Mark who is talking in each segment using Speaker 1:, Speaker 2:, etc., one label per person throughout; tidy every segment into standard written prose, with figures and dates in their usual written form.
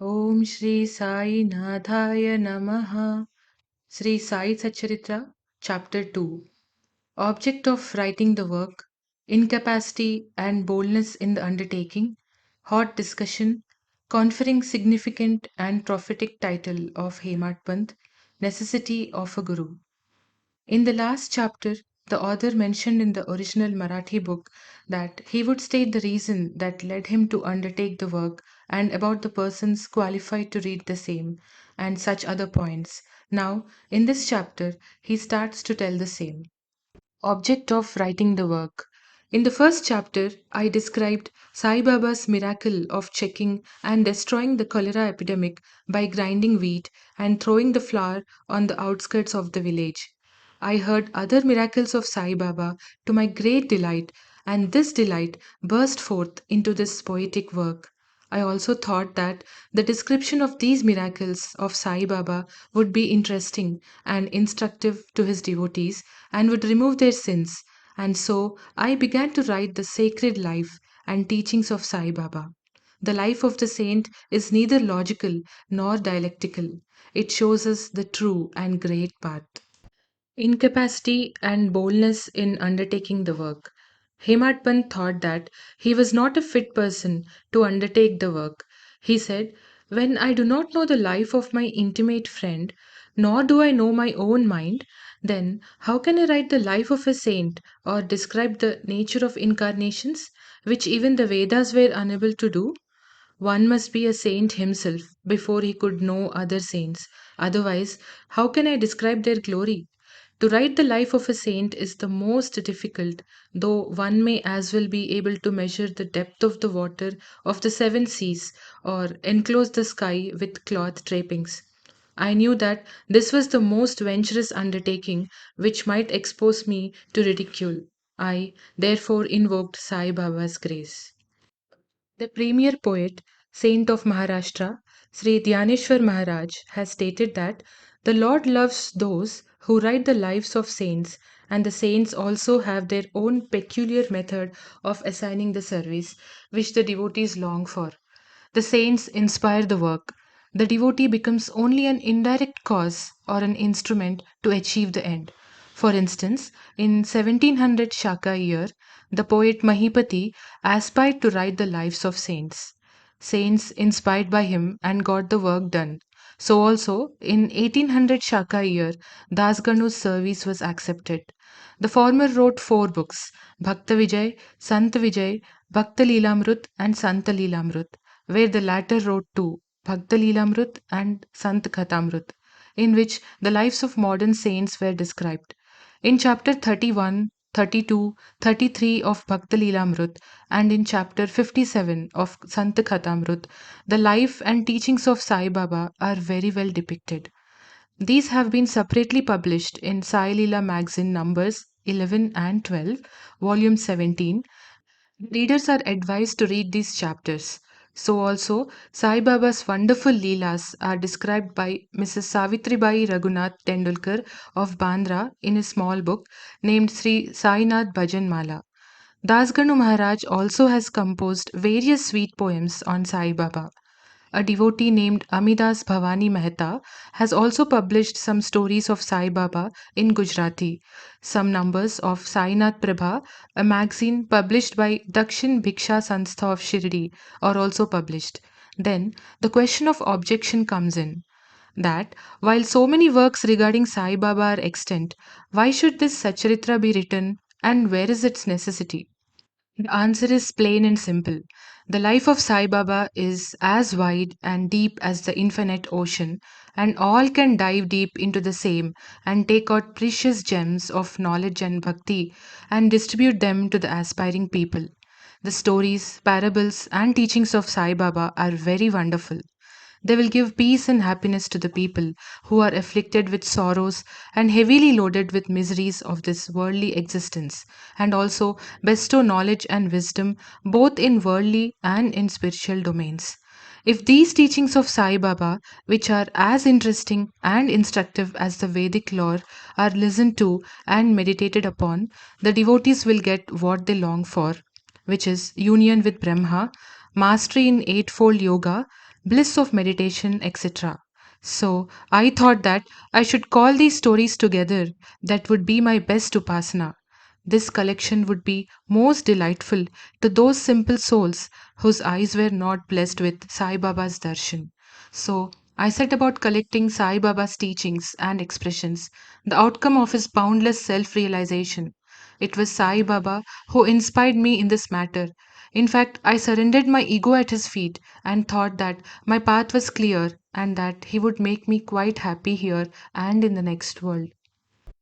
Speaker 1: Om Shri Sai Nathaya Namaha. Sri Sai Satcharitra Chapter 2. Object of writing the work, incapacity and boldness in the undertaking, hot discussion, conferring significant and prophetic title of Hemat Pant, necessity of a Guru. In the last chapter, the author mentioned in the original Marathi book that he would state the reason that led him to undertake the work and about the persons qualified to read the same, and such other points. Now, in this chapter, he starts to tell the same. Object of writing the work. In the first chapter, I described Sai Baba's miracle of checking and destroying the cholera epidemic by grinding wheat and throwing the flour on the outskirts of the village. I heard other miracles of Sai Baba to my great delight, and this delight burst forth into this poetic work. I also thought that the description of these miracles of Sai Baba would be interesting and instructive to his devotees and would remove their sins. And so I began to write the sacred life and teachings of Sai Baba. The life of the saint is neither logical nor dialectical. It shows us the true and great path. Incapacity and boldness in undertaking the work. Hemat Pant thought that he was not a fit person to undertake the work. He said, "When I do not know the life of my intimate friend, nor do I know my own mind, then how can I write the life of a saint or describe the nature of incarnations, which even the Vedas were unable to do? One must be a saint himself before he could know other saints. Otherwise, how can I describe their glory? To write the life of a saint is the most difficult, though one may as well be able to measure the depth of the water of the seven seas or enclose the sky with cloth drapings. I knew that this was the most venturous undertaking which might expose me to ridicule. I therefore invoked Sai Baba's grace. The premier poet, saint of Maharashtra, Sri Dhyaneshwar Maharaj, has stated that the Lord loves those who write the lives of saints, and the saints also have their own peculiar method of assigning the service which the devotees long for. The saints inspire the work. The devotee becomes only an indirect cause or an instrument to achieve the end. For instance, in 1700 Shaka year, the poet Mahipati aspired to write the lives of saints. Saints inspired by him and got the work done. So also in 1800 Shaka year, Dasganu's service was accepted. The former wrote four books: Bhakta Vijay, Sant Vijay, Bhakta Lilamrut and Santa Lilamrut, where the latter wrote two, Bhakta Lilamrut and Sant Kathamrut, in which the lives of modern saints were described. In chapter 31, 32, 33 of Bhakta Lilamrut and in chapter 57 of Sant Kathamrut, the life and teachings of Sai Baba are very well depicted. These have been separately published in Sai Leela magazine numbers 11 and 12, volume 17. Readers are advised to read these chapters. So also, Sai Baba's wonderful Leelas are described by Mrs. Savitribai Raghunath Tendulkar of Bandra in a small book named Sri Sainath Bhajan Mala. Dasganu Maharaj also has composed various sweet poems on Sai Baba. A devotee named Amidas Bhavani Mehta has also published some stories of Sai Baba in Gujarati. Some numbers of Sainath Prabha, a magazine published by Dakshin Bhiksha Sanstha of Shirdi, are also published. Then the question of objection comes in that while so many works regarding Sai Baba are extant, why should this Sacharitra be written and where is its necessity? The answer is plain and simple. The life of Sai Baba is as wide and deep as the infinite ocean, and all can dive deep into the same and take out precious gems of knowledge and bhakti and distribute them to the aspiring people. The stories, parables, and teachings of Sai Baba are very wonderful. They will give peace and happiness to the people who are afflicted with sorrows and heavily loaded with miseries of this worldly existence, and also bestow knowledge and wisdom both in worldly and in spiritual domains. If these teachings of Sai Baba, which are as interesting and instructive as the Vedic lore, are listened to and meditated upon, the devotees will get what they long for, which is union with Brahma, mastery in eightfold yoga, bliss of meditation, etc. So I thought that I should call these stories together. That would be my best upasana. This collection would be most delightful to those simple souls whose eyes were not blessed with Sai Baba's darshan. So I set about collecting Sai Baba's teachings and expressions, the outcome of his boundless self realization. It was Sai Baba who inspired me in this matter. In fact, I surrendered my ego at his feet and thought that my path was clear and that he would make me quite happy here and in the next world.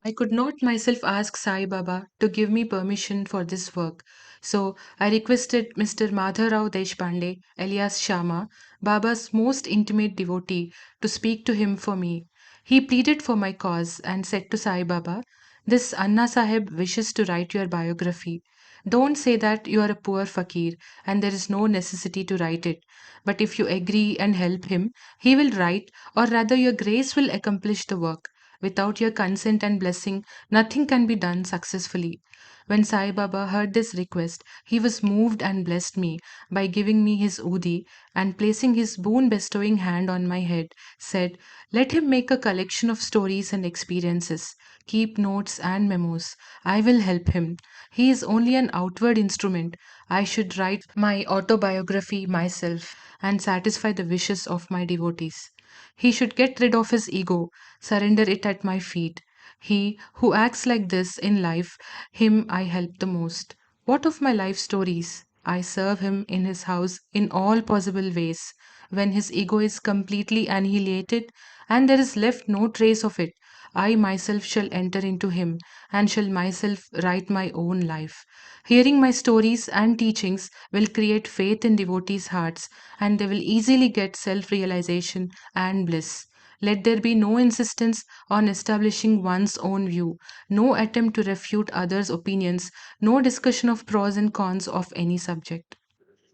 Speaker 1: I could not myself ask Sai Baba to give me permission for this work, so I requested Mr. Madharao Deshpande, alias Shama, Baba's most intimate devotee, to speak to him for me. He pleaded for my cause and said to Sai Baba, "This Anna Sahib wishes to write your biography. Don't say that you are a poor fakir and there is no necessity to write it. But if you agree and help him, he will write, or rather, your grace will accomplish the work. Without your consent and blessing, nothing can be done successfully." When Sai Baba heard this request, he was moved and blessed me by giving me his udi and placing his boon bestowing hand on my head, said, "Let him make a collection of stories and experiences. Keep notes and memos. I will help him. He is only an outward instrument. I should write my autobiography myself and satisfy the wishes of my devotees. He should get rid of his ego, surrender it at my feet. He who acts like this in life, him I help the most. What of my life stories? I serve him in his house in all possible ways. When his ego is completely annihilated and there is left no trace of it, I myself shall enter into him and shall myself write my own life. Hearing my stories and teachings will create faith in devotees' hearts and they will easily get self realization and bliss. Let there be no insistence on establishing one's own view, no attempt to refute others' opinions, no discussion of pros and cons of any subject.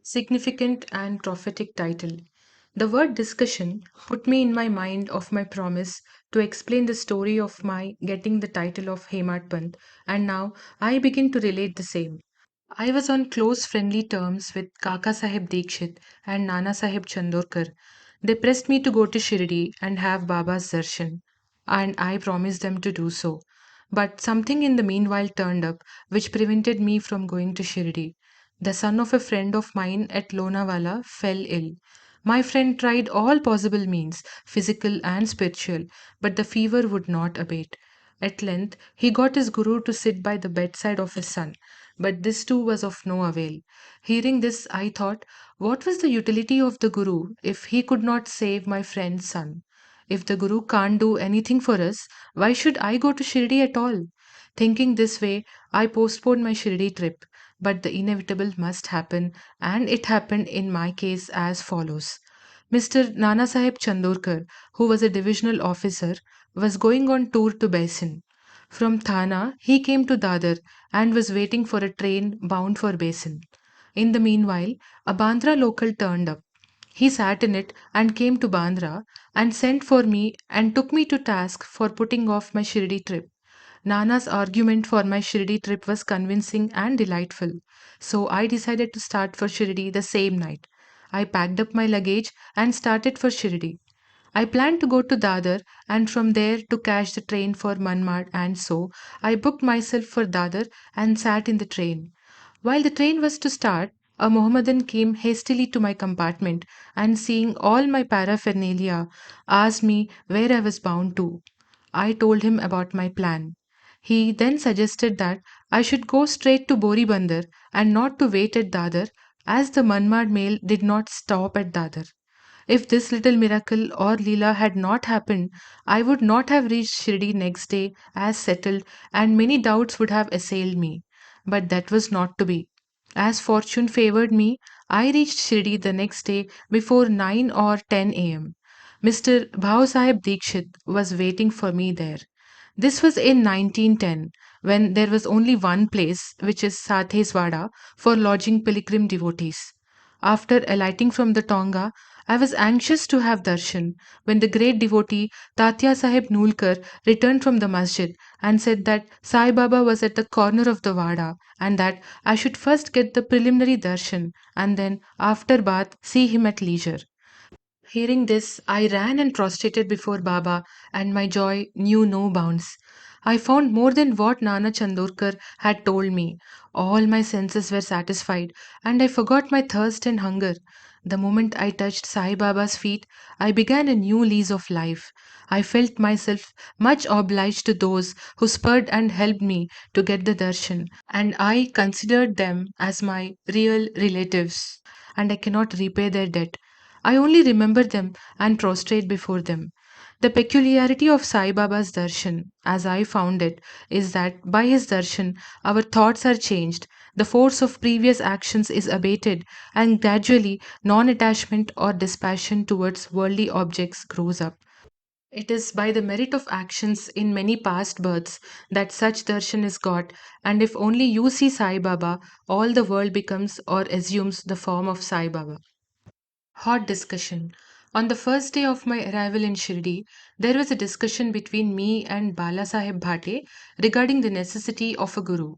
Speaker 1: Significant and prophetic title. The word discussion put me in my mind of my promise to explain the story of my getting the title of Hemat Pant, and now I begin to relate the same. I was on close friendly terms with Kaka Sahib Dikshit and Nana Sahib Chandorkar. They pressed me to go to Shirdi and have Baba's darshan, and I promised them to do so. But something in the meanwhile turned up which prevented me from going to Shirdi. The son of a friend of mine at Lonavala fell ill. My friend tried all possible means, physical and spiritual, but the fever would not abate. At length, he got his guru to sit by the bedside of his son, but this too was of no avail. Hearing this, I thought, what was the utility of the guru if he could not save my friend's son? If the guru can't do anything for us, why should I go to Shirdi at all? Thinking this way, I postponed my Shirdi trip, but the inevitable must happen, and it happened in my case as follows. Mr. Nana Sahib Chandorkar, who was a divisional officer, was going on tour to Basin. From Thana, he came to Dadar and was waiting for a train bound for Basin. In the meanwhile, a Bandra local turned up. He sat in it and came to Bandra and sent for me and took me to task for putting off my Shirdi trip. Nana's argument for my Shirdi trip was convincing and delightful, so I decided to start for Shirdi the same night. I packed up my luggage and started for Shirdi. I planned to go to Dadar and from there to catch the train for Manmad, and so I booked myself for Dadar and sat in the train. While the train was to start, a Mohammedan came hastily to my compartment and seeing all my paraphernalia asked me where I was bound to. I told him about my plan. He then suggested that I should go straight to Boribandar and not to wait at Dadar as the Manmad mail did not stop at Dadar. If this little miracle or Leela had not happened, I would not have reached Shirdi next day as settled, and many doubts would have assailed me. But that was not to be. As fortune favored me, I reached Shirdi the next day before 9 or 10 a.m. Mr. Bhau Sahib Dikshit was waiting for me there. This was in 1910, when there was only one place, which is Satheswada, for lodging pilgrim devotees. After alighting from the Tonga, I was anxious to have darshan when the great devotee Tatya Sahib Nulkar returned from the masjid and said that Sai Baba was at the corner of the Wada and that I should first get the preliminary darshan and then, after bath, see him at leisure. Hearing this, I ran and prostrated before Baba, and my joy knew no bounds. I found more than what Nana Chandorkar had told me. All my senses were satisfied, and I forgot my thirst and hunger. The moment I touched Sai Baba's feet, I began a new lease of life. I felt myself much obliged to those who spurred and helped me to get the darshan, and I considered them as my real relatives, and I cannot repay their debt. I only remember them and prostrate before them. The peculiarity of Sai Baba's darshan, as I found it, is that by his darshan, our thoughts are changed, the force of previous actions is abated, and gradually non attachment or dispassion towards worldly objects grows up. It is by the merit of actions in many past births that such darshan is got, and if only you see Sai Baba, all the world becomes or assumes the form of Sai Baba. Hot discussion. On the first day of my arrival in Shirdi, there was a discussion between me and Bala Sahib Bhate regarding the necessity of a guru.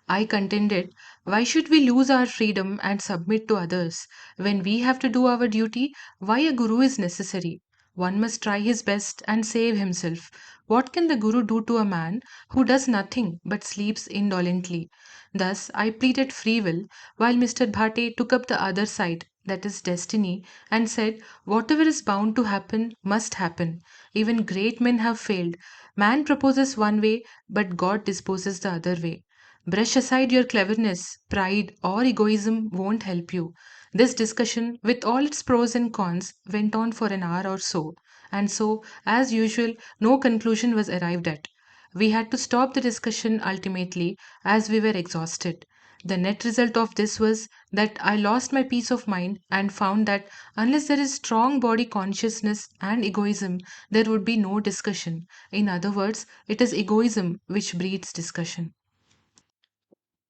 Speaker 1: I contended, why should we lose our freedom and submit to others? When we have to do our duty, why a guru is necessary? One must try his best and save himself. What can the guru do to a man who does nothing but sleeps indolently? Thus, I pleaded free will, while Mr. Bhate took up the other side, that is destiny, and said, whatever is bound to happen must happen. Even great men have failed. Man proposes one way, but God disposes the other way. Brush aside your cleverness, pride, or egoism won't help you. This discussion, with all its pros and cons, went on for an hour or so, and so, as usual, no conclusion was arrived at. We had to stop the discussion ultimately as we were exhausted. The net result of this was that I lost my peace of mind and found that unless there is strong body consciousness and egoism, there would be no discussion. In other words, it is egoism which breeds discussion.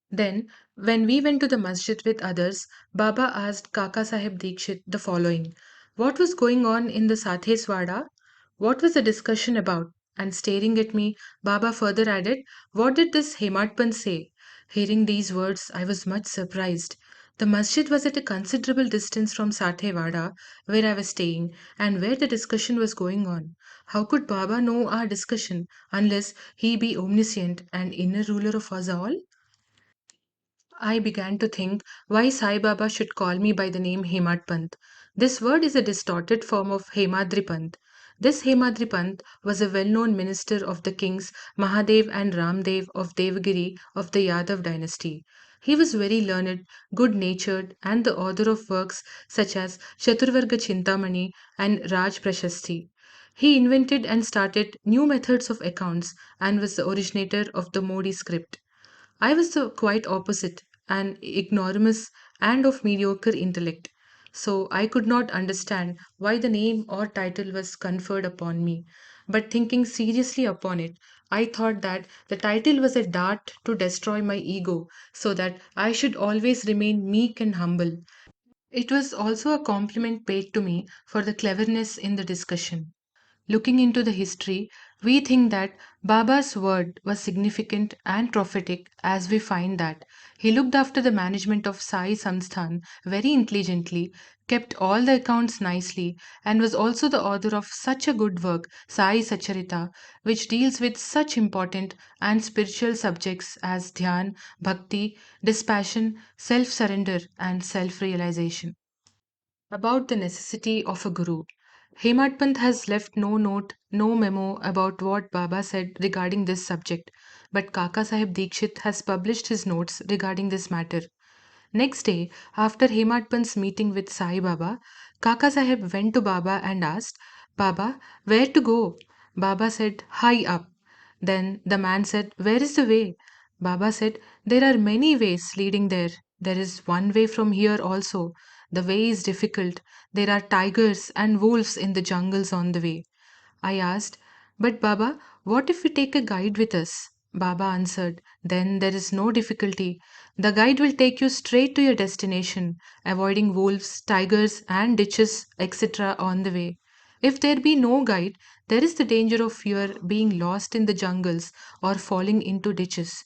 Speaker 1: Then, when we went to the masjid with others, Baba asked Kaka Sahib Dikshit the following: what was going on in the Satheswada? What was the discussion about? And staring at me, Baba further added, what did this Hematpan say? Hearing these words, I was much surprised. The masjid was at a considerable distance from Sathewada, where I was staying, and where the discussion was going on. How could Baba know our discussion unless he be omniscient and inner ruler of us all? I began to think why Sai Baba should call me by the name Hemat Pant. This word is a distorted form of Hemadri Pant. This Hemadri Pant was a well known minister of the kings Mahadev and Ramdev of Devagiri of the Yadav dynasty. He was very learned, good natured, and the author of works such as Chaturvarga Chintamani and Raj Prashasti. He invented and started new methods of accounts and was the originator of the Modi script. I was the quite opposite, an ignoramus and of mediocre intellect. So I could not understand why the name or title was conferred upon me. But thinking seriously upon it, I thought that the title was a dart to destroy my ego so that I should always remain meek and humble. It was also a compliment paid to me for the cleverness in the discussion. Looking into the history, we think that Baba's word was significant and prophetic as we find that he looked after the management of Sai Samsthan very intelligently, kept all the accounts nicely, and was also the author of such a good work, Sai Satcharitra, which deals with such important and spiritual subjects as dhyan, bhakti, dispassion, self surrender, and self realization. About the necessity of a guru. Hematpant has left no note, no memo about what Baba said regarding this subject, but Kaka Sahib Dikshit has published his notes regarding this matter. Next day, after Hematpant's meeting with Sai Baba, Kaka Sahib went to Baba and asked, Baba, where to go? Baba said, high up. Then the man said, where is the way? Baba said, there are many ways leading there. There is one way from here also. The way is difficult. There are tigers and wolves in the jungles on the way. I asked, but Baba, what if we take a guide with us? Baba answered, then there is no difficulty. The guide will take you straight to your destination, avoiding wolves, tigers, and ditches, etc. on the way. If there be no guide, there is the danger of your being lost in the jungles or falling into ditches.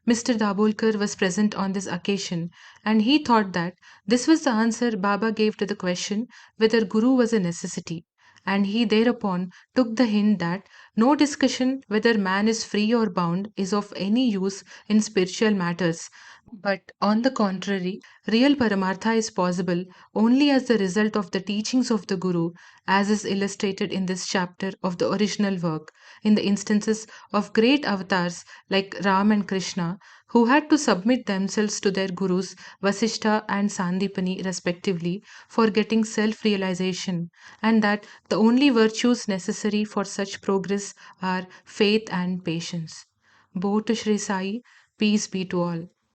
Speaker 1: Mr. Dabolkar was present on this occasion, and he thought that this was the answer Baba gave to the question whether Guru was a necessity. And he thereupon took the hint that no discussion whether man is free or bound is of any use in spiritual matters, but on the contrary, real Paramartha is possible only as the result of the teachings of the Guru, as is illustrated in this chapter of the original work, in the instances of great avatars like Ram and Krishna, who had to submit themselves to their Gurus Vasishtha and Sandipani respectively for getting self realization, and that the only virtues necessary for such progress are faith and patience. Bo to Sri Sai, peace be to all.